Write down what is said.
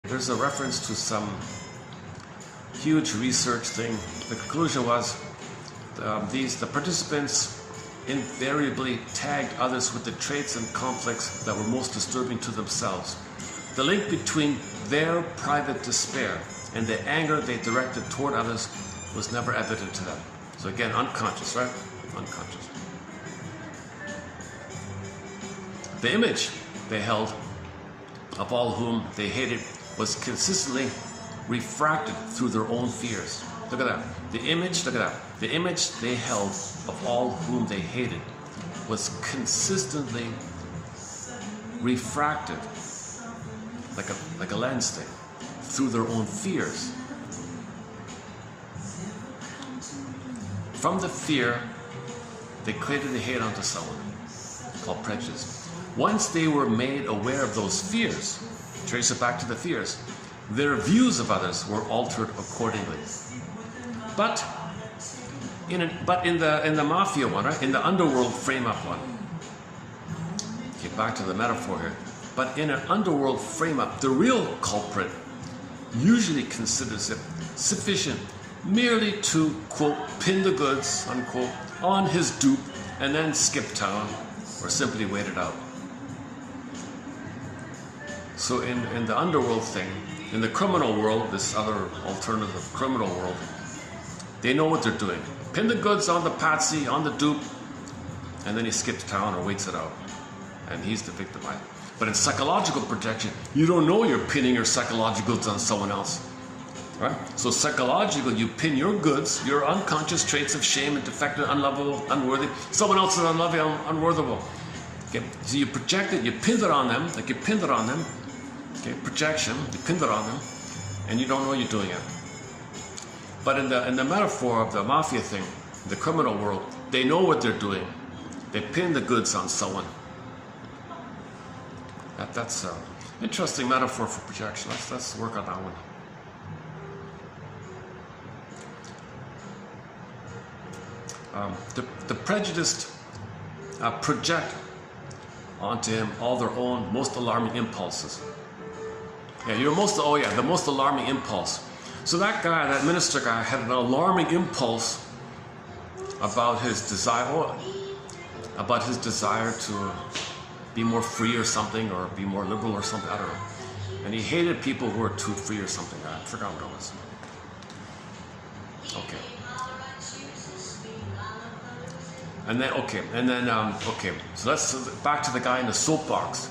There's a reference to some huge research thing. The conclusion was the participants invariably tagged others with the traits and conflicts that were most disturbing to themselves. The link between their private despair and the anger they directed toward others was never evident to them. So again, unconscious, right? Unconscious. The image they held of all whom they hated was consistently refracted through their own fears. Look at that. The image, look at that. The image they held of all whom they hated was consistently refracted, like a lens thing, through their own fears. From the fear, they created a hate onto someone, called prejudice. Once they were made aware of those fears, trace it back to the fears, their views of others were altered accordingly. But in the mafia one, right? In the underworld frame-up one, get back to the metaphor here. But in an underworld frame-up, the real culprit usually considers it sufficient merely to, quote, pin the goods, unquote, on his dupe and then skip town or simply wait it out. So in the underworld thing, in the criminal world, this other alternative criminal world, they know what they're doing. Pin the goods on the patsy, on the dupe, and then he skips town or waits it out. And he's the victimized. But in psychological projection, you don't know you're pinning your psychological goods on someone else. Right? So psychological, you pin your goods, your unconscious traits of shame and defective, unlovable, unworthy. Someone else is unloving, unworthable. Okay? So you project it, you pinned it on them, like you pinned it on them. Okay, projection, you pinned it on them, and you don't know you're doing it. But in the metaphor of the mafia thing, the criminal world, they know what they're doing. They pin the goods on someone. That's an interesting metaphor for projection. Let's work on that one. The prejudiced project onto him all their own most alarming impulses. Yeah, the most alarming impulse. So that guy, that minister guy, had an alarming impulse about his desire to be more free or something, or be more liberal or something, I don't know. And he hated people who were too free or something. I forgot what it was. Okay. So let's back to the guy in the soapbox.